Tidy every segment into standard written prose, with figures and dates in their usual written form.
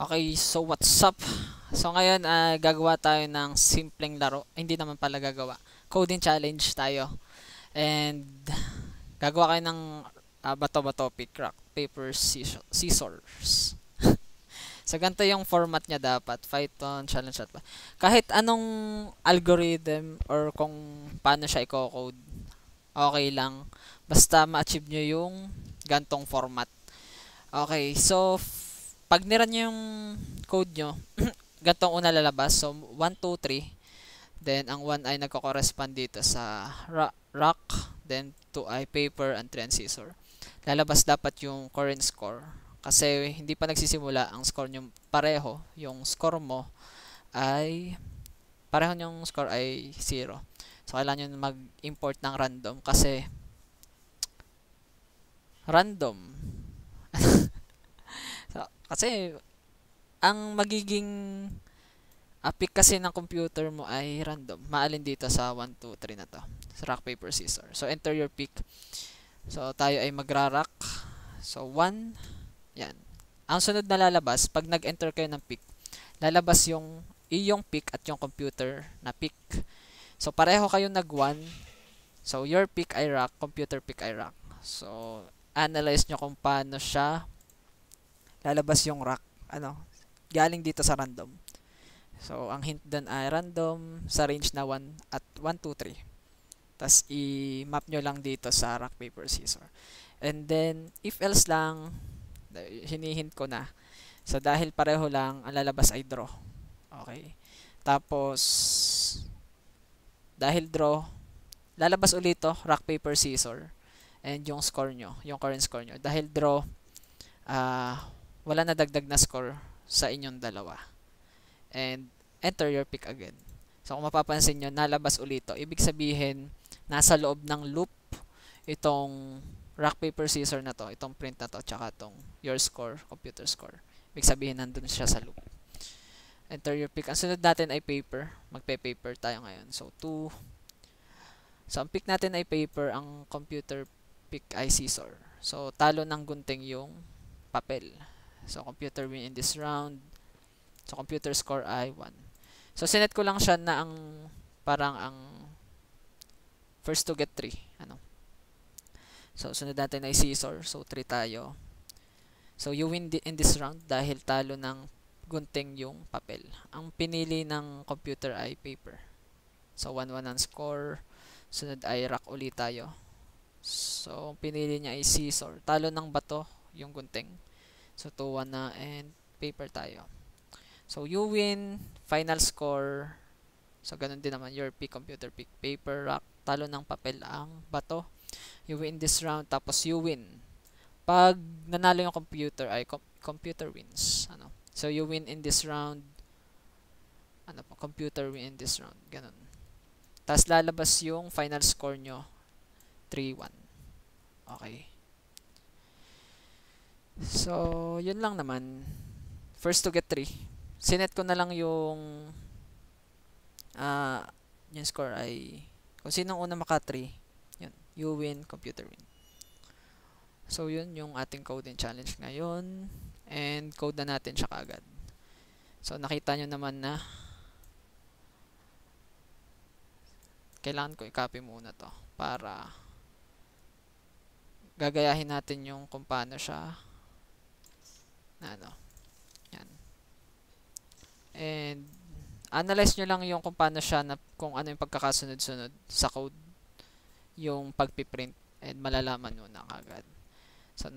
Okay, so what's up? So ngayon gagawa tayo ng simpleng laro. Hindi naman pala gagawa. Coding challenge tayo. And gagawa kayo ng bato-bato, pick, rock, paper, scissors. So ganito yung format niya dapat. Python, challenge at pa. Kahit anong algorithm or kung paano siya i-code, okay lang. Basta ma-achieve nyo yung gantong format. Okay, so pag niran nyo yung code nyo, gantong una lalabas. So, 1, 2, 3. Then, ang 1 ay nagko-correspond dito sa rock. Then, 2 ay paper and 3 and scissor. Lalabas dapat yung current score. Kasi, hindi pa nagsisimula ang score nyo pareho. Yung score mo ay, pareho yung score ay 0. So, kailangan nyo mag-import ng random kasi, random. So, kasi, ang magiging pick kasi ng computer mo ay random. Maalin dito sa 1, 2, 3 na to. Sa rock, paper, scissors. So, enter your pick. So, tayo ay magra-rock. So, 1. Yan. Ang sunod na lalabas, pag nag-enter kayo ng pick, lalabas yung iyong pick at yung computer na pick. So, pareho kayong nag-1. So, your pick ay rock, computer pick ay rock. So, analyze nyo kung paano siya lalabas yung rock. Galing dito sa random. So, ang hint dun ay random sa range na 1 at 1, 2, 3. Tapos, i-map nyo lang dito sa rock, paper, scissors. And then, if else lang, hinihint ko na. So, dahil pareho lang, ang lalabas ay draw. Okay. Tapos, dahil draw, lalabas ulit to, rock, paper, scissors. And yung score nyo, yung current score nyo. Dahil draw, wala na dagdag na score sa inyong dalawa. And enter your pick again. So kung mapapansin nyo, nalabas ulit ito. Ibig sabihin, nasa loob ng loop itong rock, paper, scissors na to, itong print na to, tsaka itong your score, computer score. Ibig sabihin, nandun siya sa loop. Enter your pick. Ang sunod natin ay paper. Magpe-paper tayo ngayon. So 2. So ang pick natin ay paper, ang computer pick ay scissors. So talo ng gunting yung papel. So computer win in this round. So, computer score ay 1. So, sinet ko lang siya na parang ang first to get 3. So, sunod natin ay scissor. So, 3 tayo. So, you win in this round dahil talo ng gunting yung papel. Ang pinili ng computer ay paper. So, 1-1 ang score. Sunod ay rock ulit tayo. So, ang pinili niya ay scissor. Talo ng bato yung gunting. So, 2-1 na and paper tayo. So, you win, final score. So, ganun din naman, your pick, computer pick, paper, rock. Talo ng papel ang bato. You win this round, tapos you win. Pag nanalo yung computer, ay computer wins. So, you win in this round. Computer win in this round. Ganun. Tapos, lalabas yung final score nyo, 3-1. Okay. So, yun lang naman. First to get 3. Sinet ko na lang yung score ay kung sinong una maka 3, yun, you win, computer win. So yun yung ating coding challenge ngayon, and code na natin siya kaagad. So nakita nyo naman na kailangan ko i-copy muna to para gagayahin natin yung kung paano siya yan. And analyze nyo lang yung kung paano siya, kung ano yung pagkakasunod-sunod sa code, yung pagpiprint, and malalaman nyo na kagad. So,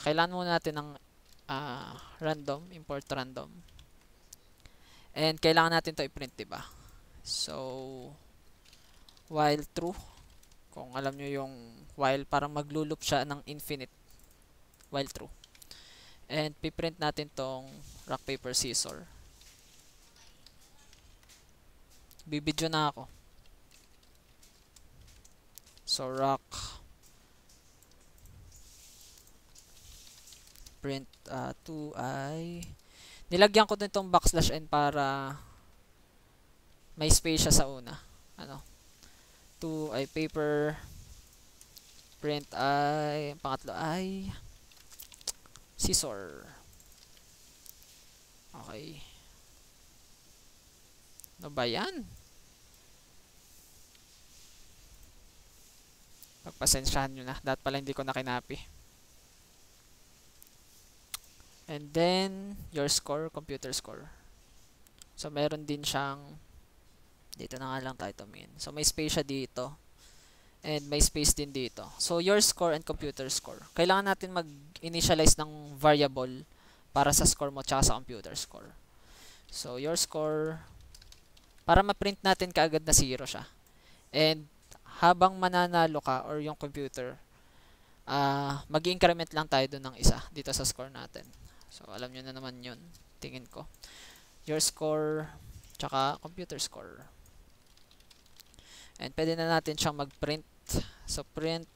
kailangan muna natin ng random, import random. And kailangan natin to i-print, diba? So, while true, kung alam nyo yung while, parang magluloop siya ng infinite while true. And piprint natin tong rock, paper, scissors. Bibidyo na ako. So, rock, print 2 ay nilagyan ko din itong backslash n para may space siya sa una. 2 ay paper, print ay pangatlo ay scissor. Okay. Ano ba yan? Pagpasensyahan nyo na. Dapat pala hindi ko na kinapi. And then, your score, computer score. So, meron din siyang, dito na nga lang tayo tumingin. So, may space siya dito. And may space din dito. So, your score and computer score. Kailangan natin mag-initialize ng variable para sa score mo tsaka sa computer score. So, your score, para ma-print natin kaagad na 0 siya. And, habang mananalo ka or yung computer, mag-increment lang tayo dun ng isa dito sa score natin. So, alam nyo na naman yun. Tingin ko. Your score, tsaka computer score. And pwede na natin siyang mag-print. So, print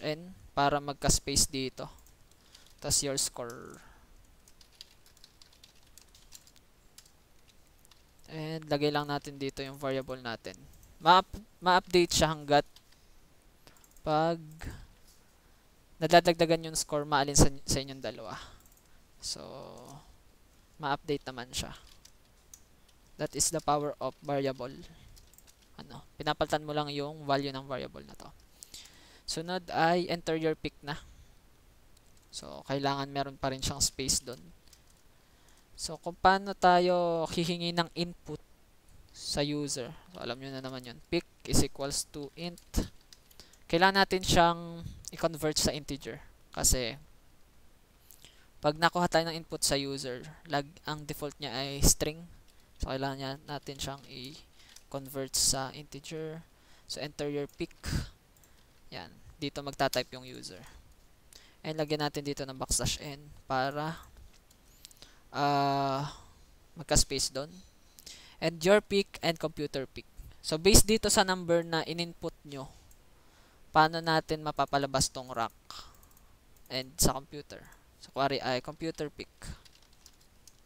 \n para magka-space dito. Tapos your score. And lagay lang natin dito yung variable natin. Ma-update siya hanggat pag nadadagdagan yung score, maalin sa inyong dalawa. So, ma-update naman siya. That is the power of variable. Pinapalitan mo lang yung value ng variable na to. Sunod ay enter your pick na. So, kailangan meron pa rin siyang space doon. So, kung paano tayo hihingi ng input sa user. So, alam nyo na naman yun. Pick is equals to int. Kailangan natin siyang i-convert sa integer. Kasi, pag nakuha tayo ng input sa user, ang default niya ay string. So, kailangan natin siyang i-convert sa integer. So, enter your pick. Yan. Dito magta-type yung user. And lagyan natin dito ng \n para magka-space doon. And your pick and computer pick. So, based dito sa number na in-input nyo, paano natin mapapalabas tong rack and sa computer. So, kuwari ay computer pick.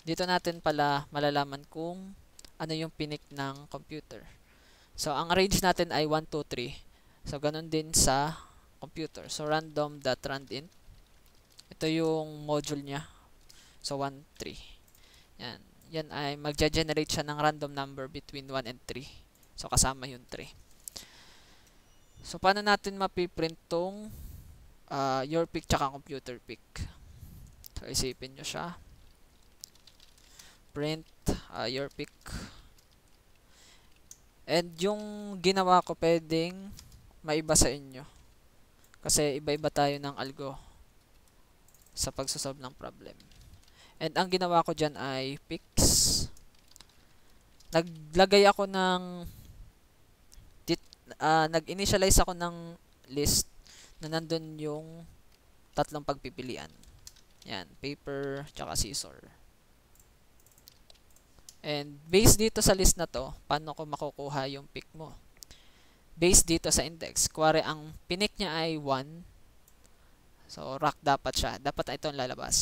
Dito natin pala malalaman kung ano yung pinik ng computer. So, ang range natin ay 1, 2, 3. So, ganun din sa computer. So, random.randint. Ito yung module niya. So, 1, 3. Yan. Yan ay magja-generate siya ng random number between 1 and 3. So, kasama yung 3. So, paano natin mapiprint tong your pick tsaka computer pick? So, isipin nyo siya. Print your pick. And yung ginawa ko pwedeng maiba sa inyo. Kasi iba-iba tayo ng algo sa pagsosolve ng problem. And ang ginawa ko dyan ay picks. Naglagay ako ng nag-initialize ako ng list na nandun yung tatlong pagpipilian. Yan, paper tsaka scissor. And based dito sa list na to, paano ko makukuha yung pick mo? Based dito sa index. Kuwari ang pinik niya ay 1. So, rack dapat siya. Dapat ito ang lalabas.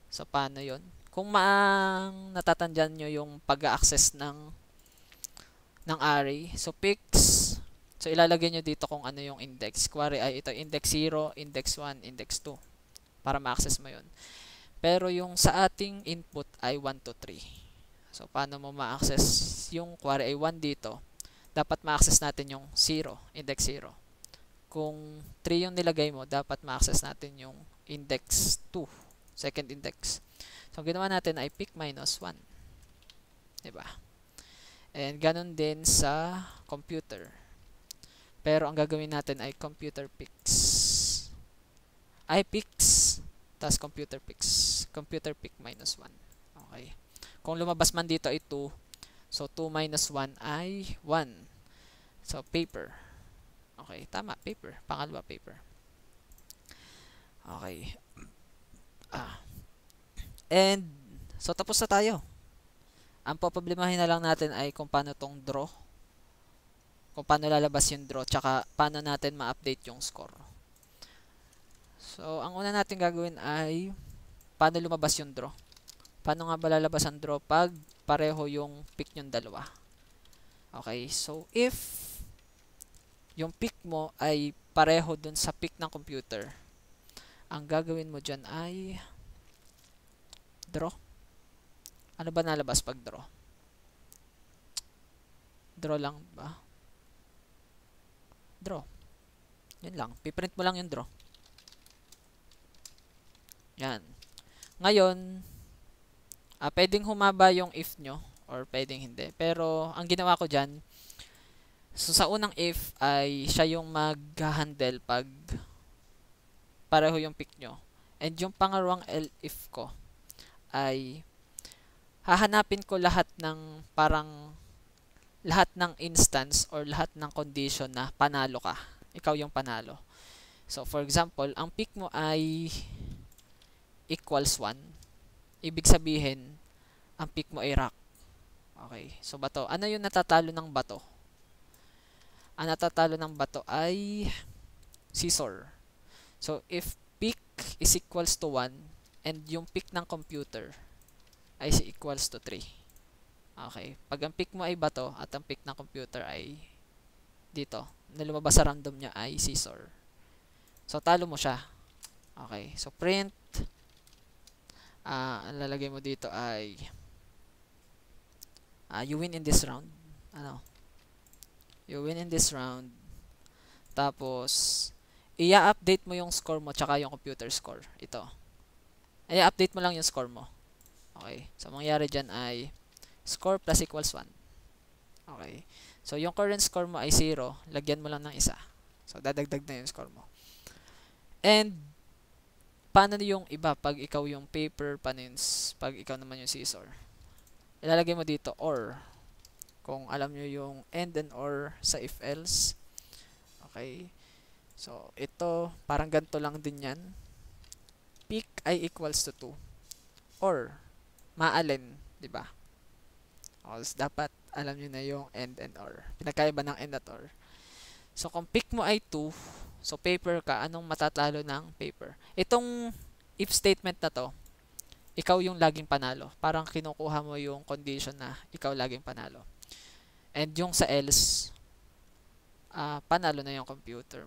So, paano yon? Kung natatandyan nyo yung pag-access ng array. So, picks. So, ilalagay nyo dito kung ano yung index. Kuwari ay ito index 0, index 1, index 2. Para ma-access mo yon. Pero yung sa ating input ay 1 to 3. So, paano mo ma-access yung kuwari ay 1 dito? Dapat ma-access natin yung 0, index 0. Kung 3 yung nilagay mo, dapat ma-access natin yung index 2, second index. So, ginawa natin ay pick minus 1. Diba? And ganun din sa computer. Pero ang gagawin natin ay computer picks. Ay picks, tas computer picks. Computer pick minus 1. Okay. Kung lumabas man dito ay 2, so 2 minus 1 ay 1. So, paper. Okay, tama, paper. Pangalawa, paper. Okay. And, so tapos na tayo. Ang poproblemahin na lang natin ay kung paano tong draw. Kung paano lalabas yung draw, tsaka paano natin ma-update yung score. So, ang una natin gagawin ay paano lumabas yung draw. Paano nga ba lalabas ang draw pag pareho yung pick nyong dalawa? Okay, so if yung pick mo ay pareho dun sa pick ng computer, ang gagawin mo dyan ay Draw. Ano ba nalabas pag draw? Draw lang ba? Draw. Yun lang. Piprint mo lang yung draw. Yan. Ngayon, pwedeng humaba yung if nyo or pwedeng hindi. Pero, ang ginawa ko dyan, so sa unang if ay siya yung mag-handle pag pareho yung pick nyo. And yung pangalawang if ko ay hahanapin ko lahat ng parang lahat ng instance or lahat ng condition na panalo ka. Ikaw yung panalo. So, for example, ang pick mo ay equals 1. Ibig sabihin, ang pick mo ay rock. Okay. So, bato. Ano yung natatalo ng bato? Ang natatalo ng bato ay scissor. So, if pick is equals to 1 and yung pick ng computer ay equals to 3. Okay. Pag ang pick mo ay bato at ang pick ng computer ay dito, na lumabas sa random niya ay scissor. So, talo mo siya. Okay. So, print. Ang lalagay mo dito ay you win in this round. Ano? You win in this round. Tapos, i-update mo yung score mo tsaka yung computer score. Ito. I-update mo lang yung score mo. Okay. So, mangyari dyan ay score plus equals 1. Okay. So, yung current score mo ay 0. Lagyan mo lang ng isa. So, dadagdag na yung score mo. And, paano yung iba pag ikaw yung paper, paano yung pag ikaw naman yung scissor? Ilalagay mo dito or. Kung alam nyo yung and and or sa if else. Okay. So, ito, parang ganito lang din yan. Pick ay equals to 2. Or, maalin, di ba? So, dapat alam nyo na yung and or. Pinagkaiba ng and at or. So, kung pick mo ay 2, so paper ka, anong matatalo ng paper? Itong if statement na to, ikaw yung laging panalo. Parang kinukuha mo yung condition na ikaw laging panalo. And yung sa else, panalo na yung computer.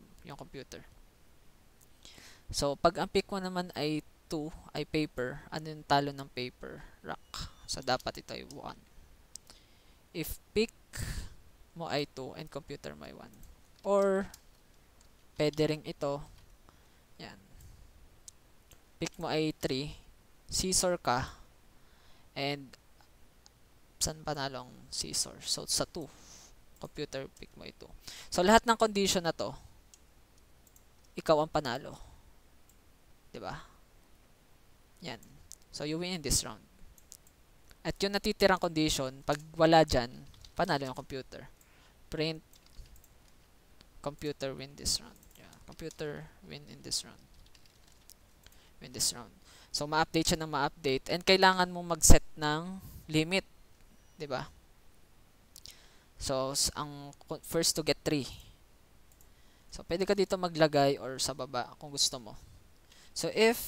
So, pag ang pick mo naman ay 2, ay paper, ano yung talo ng paper? Rock. So, dapat ito ay 1. If pick mo ay 2 and computer mo ay 1. Or, pwede ring ito. Yan. Pick mo ay 3. Scissor ka. And, saan panalo ang scissor? So, sa 2. Computer pick mo ito. So, lahat ng condition na to, ikaw ang panalo. Diba? Yan. So, you win in this round. At yung natitirang condition, pag wala dyan, panalo yung computer. Print, computer win this round. Yeah. Computer win in this round. Win this round. So, ma-update siya ng ma-update. And kailangan mong mag-set ng limit. Diba? So, ang first to get 3. So, pwede ka dito maglagay or sa baba kung gusto mo. So, if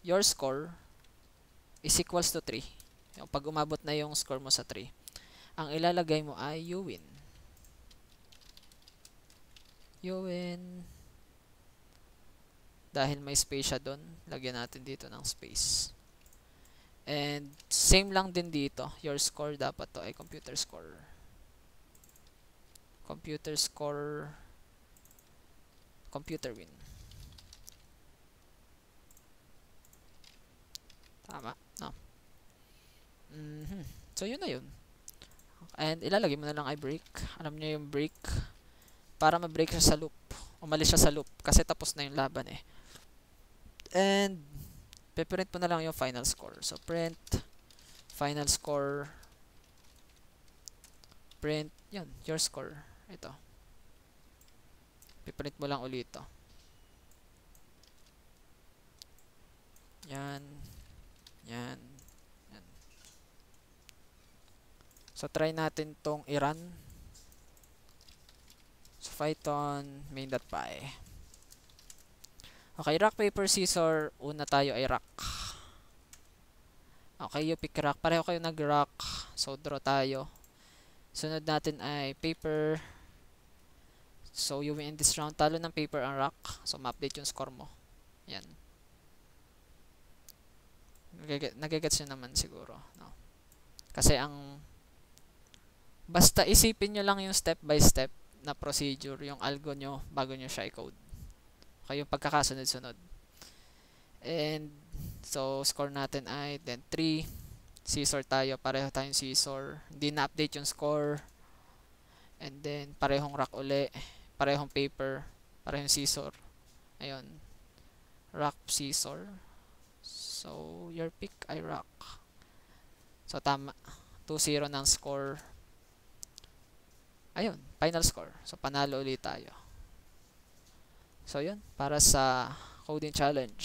your score is equals to 3, pag umabot na yung score mo sa 3, ang ilalagay mo ay you win. You win. Dahil may space siya doon, lagyan natin dito ng space. And, same lang din dito. Your score dapat to ay computer score. Computer score. Computer win. Tama, no? So, yun na yun. And, ilalagay mo na lang ay break. Alam niyo yung break. Para ma-break siya sa loop. Umalis siya sa loop. Kasi tapos na yung laban eh. And, piprint mo na lang yung final score. So, print, final score, print, yun, your score. Ito. Piprint mo lang ulit ito. Yan. Yan. Yan. So, try natin tong i-run. So, Python main.py. Okay, rock, paper, scissor. Una tayo ay rock. Okay, you pick rock. Pareho kayo nag-rock. So, draw tayo. Sunod natin ay paper. So, you win in this round. Talo ng paper ang rock. So, ma-update yung score mo. Yan. Nagigets nyo naman siguro, no? Kasi basta isipin nyo lang yung step by step na procedure, yung algo nyo bago nyo siya i-code. Okay, yung pagkakasunod-sunod. And, so, score natin ay, then 3, scissor tayo, pareho tayong scissor. Hindi na-update yung score. And then, parehong rock uli, parehong paper, parehong scissor. Ayun, rock, scissor. So, your pick ay rock. So, tama. 2-0 ng score. Ayun, final score. So, panalo ulit tayo. So, yun. Para sa coding challenge.